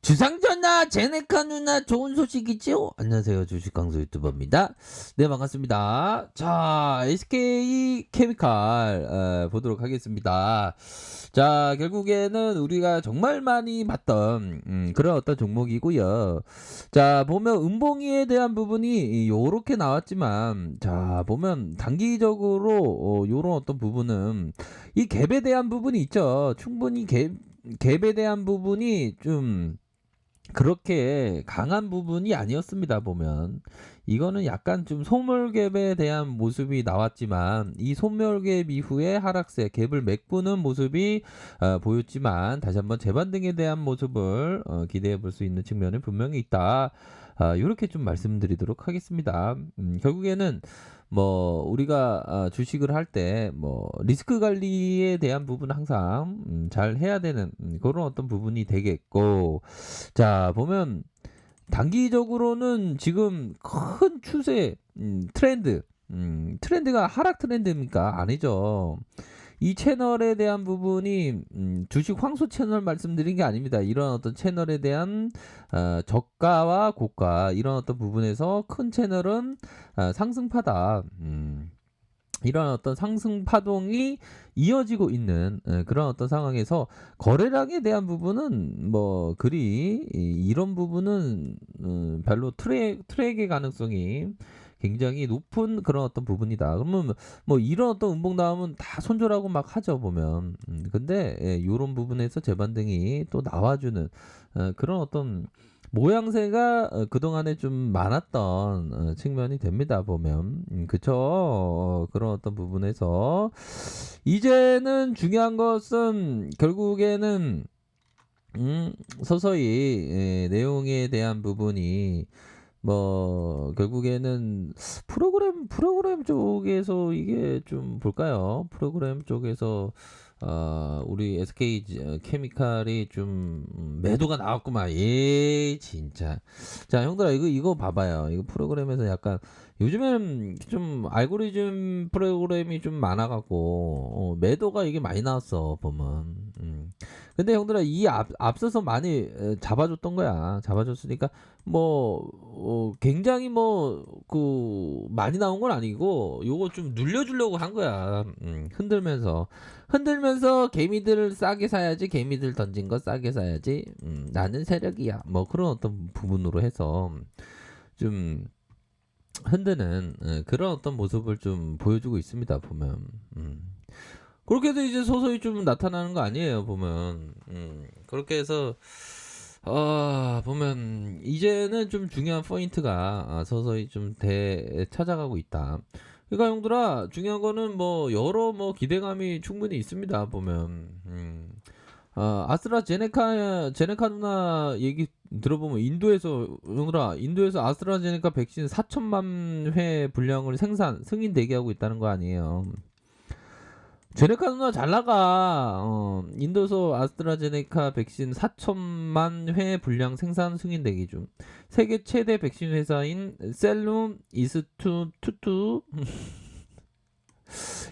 주상전나 제네카 누나 좋은 소식이지요? 안녕하세요. 주식강수 유튜버입니다. 네, 반갑습니다. 자, SK 케미칼 보도록 하겠습니다. 자, 결국에는 우리가 정말 많이 봤던 그런 어떤 종목이고요. 자, 보면 음봉이에 대한 부분이 요렇게 나왔지만, 자, 보면 단기적으로 요런 어떤 부분은 이 갭에 대한 부분이 있죠. 충분히 갭에 대한 부분이 좀 그렇게 강한 부분이 아니었습니다. 보면 이거는 약간 좀 소멸갭에 대한 모습이 나왔지만, 이 소멸갭 이후에 하락세 갭을 메꾸는 모습이 보였지만, 다시 한번 재반등에 대한 모습을 기대해 볼 수 있는 측면이 분명히 있다. 이렇게 좀 말씀드리도록 하겠습니다. 결국에는 뭐 우리가 주식을 할 때 뭐 리스크 관리에 대한 부분 항상 잘 해야 되는 그런 어떤 부분이 되겠고, 자, 보면 단기적으로는 지금 큰 추세, 트렌드가 하락 트렌드입니까? 아니죠. 이 채널에 대한 부분이 주식 황소 채널 말씀드린 게 아닙니다. 이런 어떤 채널에 대한 저가와 고가, 이런 어떤 부분에서 큰 채널은 상승파다. 이런 어떤 상승 파동이 이어지고 있는 그런 어떤 상황에서 거래량에 대한 부분은 뭐 그리 이런 부분은 별로 트랙의 가능성이 굉장히 높은 그런 어떤 부분이다. 그러면 뭐 이런 어떤 음봉 나오면 다 손절하고 막 하죠, 보면. 근데 이런 부분에서 재반등이 또 나와주는 그런 어떤 모양새가 그동안에 좀 많았던 측면이 됩니다, 보면. 그쵸? 그런 어떤 부분에서 이제는 중요한 것은 결국에는 서서히 내용에 대한 부분이 뭐 결국에는 프로그램 쪽에서 이게 좀 볼까요? 프로그램 쪽에서 우리 SK 케미칼이 좀 매도가 나왔구만. 예, 진짜. 자, 형들아, 이거 봐봐요. 이거 프로그램에서 약간 요즘엔 좀 알고리즘 프로그램이 좀 많아갖고 매도가 이게 많이 나왔어, 보면. 근데 형들아, 이 앞서서 많이 잡아줬던 거야. 잡아줬으니까 뭐 굉장히 뭐 많이 나온 건 아니고, 요거 좀 눌려주려고 한 거야. 흔들면서 개미들 싸게 사야지, 개미들 던진 거 싸게 사야지, 나는 세력이야, 뭐 그런 어떤 부분으로 해서 좀 흔드는 그런 어떤 모습을 좀 보여주고 있습니다, 보면. 그렇게 해서 이제 서서히 좀 나타나는 거 아니에요, 보면. 그렇게 해서 보면 이제는 좀 중요한 포인트가 서서히 좀 찾아가고 있다. 그러니까 형들아, 중요한 거는 뭐 여러 뭐 기대감이 충분히 있습니다, 보면. 제네카 누나 얘기 들어보면, 형들아, 인도에서 아스트라제네카 백신 4천만 회 분량을 승인 대기하고 있다는 거 아니에요. 제네카 누나 잘 나가. 인도에서 아스트라제네카 백신 4천만 회 분량 생산 승인 대기 중. 세계 최대 백신 회사인 셀룸 이스투 투투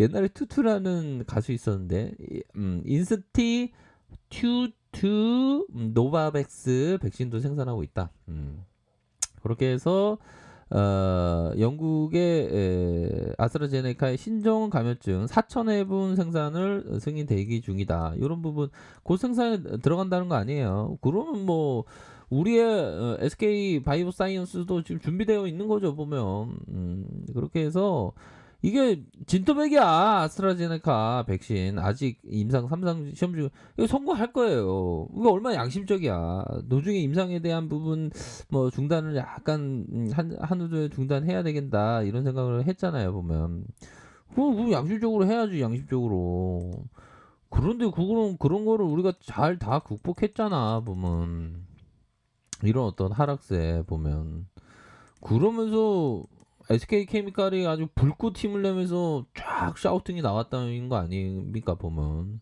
옛날에 투투라는 가수 있었는데, 인스티 튜투 노바백스 백신도 생산하고 있다. 그렇게 해서 영국의 아스트라제네카의 신종 감염증 4,000회분 생산을 승인 대기 중이다. 이런 부분 곧 생산에 들어간다는 거 아니에요. 그러면 뭐 우리의 SK 바이오사이언스도 지금 준비되어 있는 거죠, 보면. 그렇게 해서 이게 진토백이야. 아스트라제네카 백신 아직 임상 3상 시험 중. 이거 성공할 거예요. 이거 얼마나 양심적이야. 노중에 임상에 대한 부분 뭐 중단을 약간 한두 달 중단해야 되겠다, 이런 생각을 했잖아요, 보면. 그거 양심적으로 해야지, 양심적으로. 그런데 그런 거를 우리가 잘 다 극복했잖아, 보면. 이런 어떤 하락세 보면. 그러면서 SK 케미칼이 아주 불꽃 힘을 내면서 쫙 샤우팅이 나왔다는 거 아닙니까, 보면.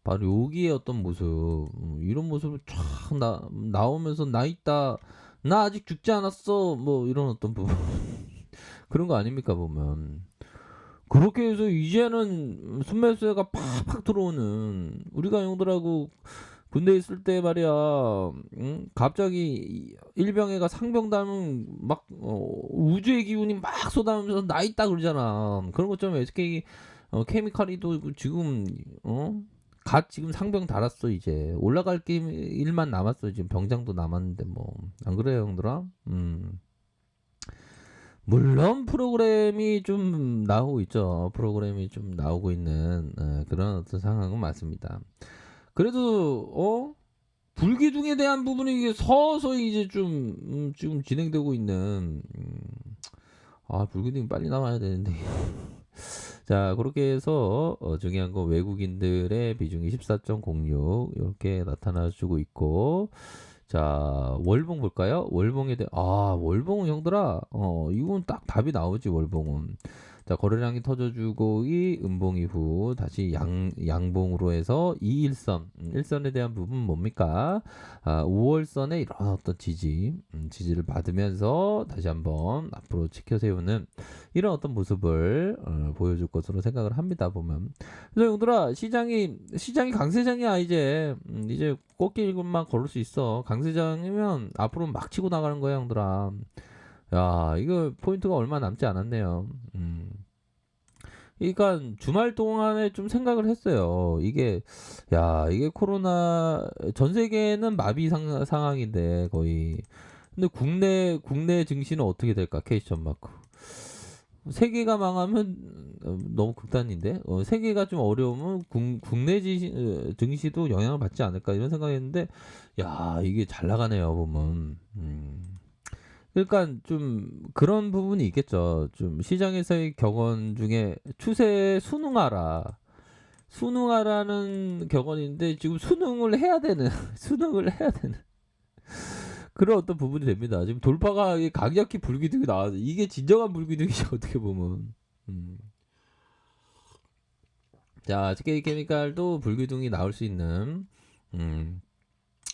바로 여기에 어떤 모습, 이런 모습을 쫙 나오면서 나 있다, 나 아직 죽지 않았어, 뭐 이런 어떤 부분 그런 거 아닙니까, 보면. 그렇게 해서 이제는 순매수가 팍팍 들어오는, 우리가 형들하고 군대 있을 때 말이야, 갑자기 일병애가 상병 닮은 막 우주의 기운이 막 쏟아오면서 나 있다 그러잖아. 그런 것처럼 SK 케미칼이도 지금 갓 지금 상병 달았어. 이제 올라갈 일만 남았어. 지금 병장도 남았는데 뭐 안 그래요, 형들아? 물론 프로그램이 좀 나오고 있죠. 프로그램이 좀 나오고 있는 그런 어떤 상황은 맞습니다. 그래도 불기둥에 대한 부분이 이게 서서히 이제 좀 지금 진행되고 있는 불기둥이 빨리 나와야 되는데 자 그렇게 해서 중요한 건 외국인들의 비중이 14.06 이렇게 나타나주고 있고 자 월봉 볼까요? 월봉에 대해 월봉은 형들아 이건 딱 답이 나오지 월봉은. 자 거래량이 터져주고 이 음봉 이후 다시 양봉으로 해서 2일선 일선에 대한 부분 뭡니까? 5월선의 이런 어떤 지지를 받으면서 다시 한번 앞으로 지켜 세우는 이런 어떤 모습을 보여줄 것으로 생각을 합니다. 보면. 그래서 형들아 시장이 강세장이야 이제 꽃길만 걸을 수 있어. 강세장이면 앞으로 막 치고 나가는 거야 형들아. 야 이거 포인트가 얼마 남지 않았네요. 그러니까 주말 동안에 좀 생각을 했어요. 이게 코로나 전 세계는 마비 상황인데 거의. 근데 국내 증시는 어떻게 될까? 케이션 마크. 세계가 망하면 너무 극단인데 세계가 좀 어려우면 국내 증시도 영향을 받지 않을까 이런 생각했는데 야 이게 잘 나가네요 보면. 그러니까 좀 그런 부분이 있겠죠. 좀 시장에서의 격언 중에 추세에 순응하라는 격언인데 지금 순응을 해야 되는 순응을 해야 되는 그런 어떤 부분이 됩니다. 지금 돌파가 강력히 불기둥이 나와서 이게 진정한 불기둥이죠 어떻게 보면. 음. 자, SK 케미칼도 불기둥이 나올 수 있는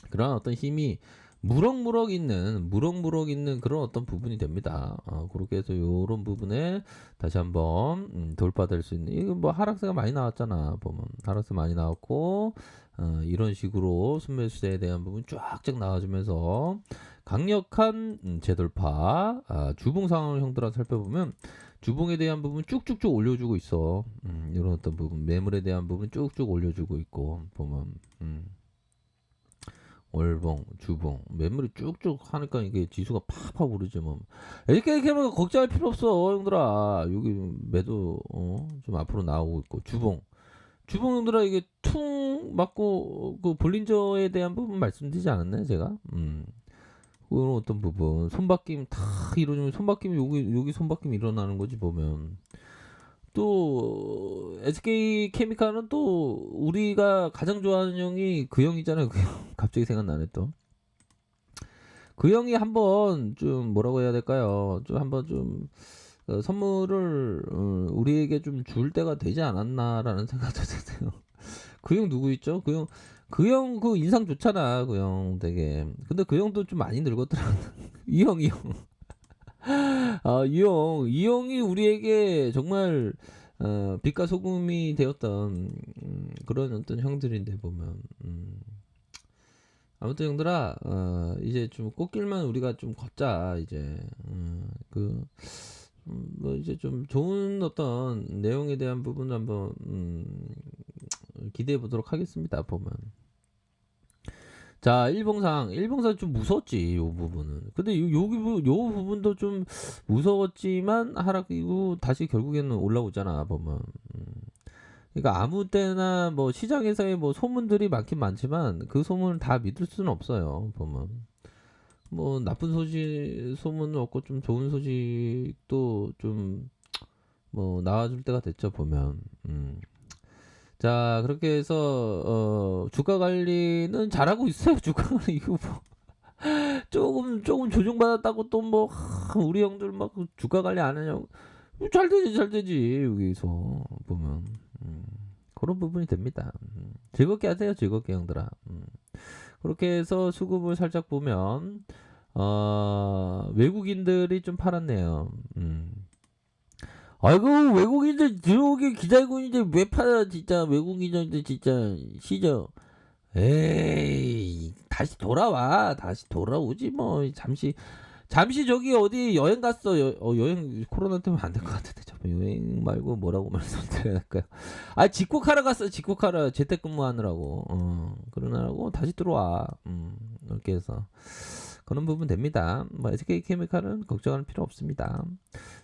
그런 어떤 힘이 무럭무럭 있는 그런 어떤 부분이 됩니다. 그렇게 해서 요런 부분에 다시 한번 돌파될 수 있는 이거 뭐 하락세가 많이 나왔잖아. 보면 하락세 많이 나왔고 이런 식으로 순매수세에 대한 부분 쫙쫙 나와주면서 강력한 재돌파 주봉 상황을 형들아 살펴보면 주봉에 대한 부분 쭉쭉쭉 올려주고 있어. 이런 어떤 부분 매물에 대한 부분 쭉쭉 올려주고 있고 보면 월봉, 주봉, 매물이 쭉쭉 하니까 이게 지수가 팍팍 오르지 뭐. 이렇게 하면 걱정할 필요 없어, 형들아. 여기 매도 좀 앞으로 나오고 있고 주봉 형들아 이게 퉁 맞고 그 볼린저에 대한 부분 말씀드리지 않았나요, 제가? 그런 어떤 부분 손바뀜 다 이루어지면 손바뀜이 여기 손바뀜 일어나는 거지 보면. 또 SK 케미칼은 또 우리가 가장 좋아하는 형이 그 형이잖아요. 그 형. 갑자기 생각나네 또. 그 형이 한번 좀 뭐라고 해야 될까요? 좀 한번 좀 선물을 우리에게 좀 줄 때가 되지 않았나라는 생각도 드네요. 그 형 누구 있죠? 그 형 인상 좋잖아. 그 형 되게. 근데 그 형도 좀 많이 늙었더라. 이 형. 이 형이 우리에게 정말 빛과 소금이 되었던 그런 어떤 형들인데 보면 아무튼 형들아 이제 좀 꽃길만 우리가 좀 걷자 이제 뭐 이제 좀 좋은 어떤 내용에 대한 부분 한번 기대해 보도록 하겠습니다 보면. 자, 일봉상 좀 무서웠지, 요 부분은. 근데 요 부분도 좀 무서웠지만 하락이고 다시 결국에는 올라오잖아, 보면. 그러니까 아무 때나 뭐 시장에서의 뭐 소문들이 많긴 많지만 그 소문을 다 믿을 수는 없어요, 보면. 뭐 나쁜 소문은 없고 좀 좋은 소식도 좀 뭐 나와줄 때가 됐죠, 보면. 자, 그렇게 해서 주가 관리는 잘하고 있어요. 주가 관리 이거 뭐 조금 조정받았다고 또 뭐 우리 형들 막 주가 관리 안 하냐고. 잘 되지 여기서 보면 그런 부분이 됩니다. 즐겁게 하세요, 즐겁게 형들아. 그렇게 해서 수급을 살짝 보면 외국인들이 좀 팔았네요. 아이고 외국인들 들어오게 기다리고 있는데 왜 팔아 진짜 외국인들 진짜 시저 에이, 다시 돌아와. 다시 돌아오지 뭐. 잠시 저기 어디 여행 갔어. 여행 코로나 때문에 안 될 것 같은데. 잠깐 여행 말고 뭐라고 말씀드려야 할까요? 아, 직국하러 갔어. 직국하러 재택근무하느라고. 그러느라고 다시 들어와. 이렇게 해서 그런 부분 됩니다. 뭐 SK케미칼은 걱정할 필요 없습니다.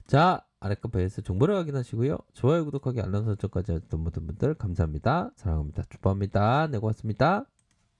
자, 아래 카페에서 정보를 확인하시고요. 좋아요, 구독하기, 알람 설정까지 하셨던 모든 분들 감사합니다. 사랑합니다. 축복합니다. 네, 고맙습니다.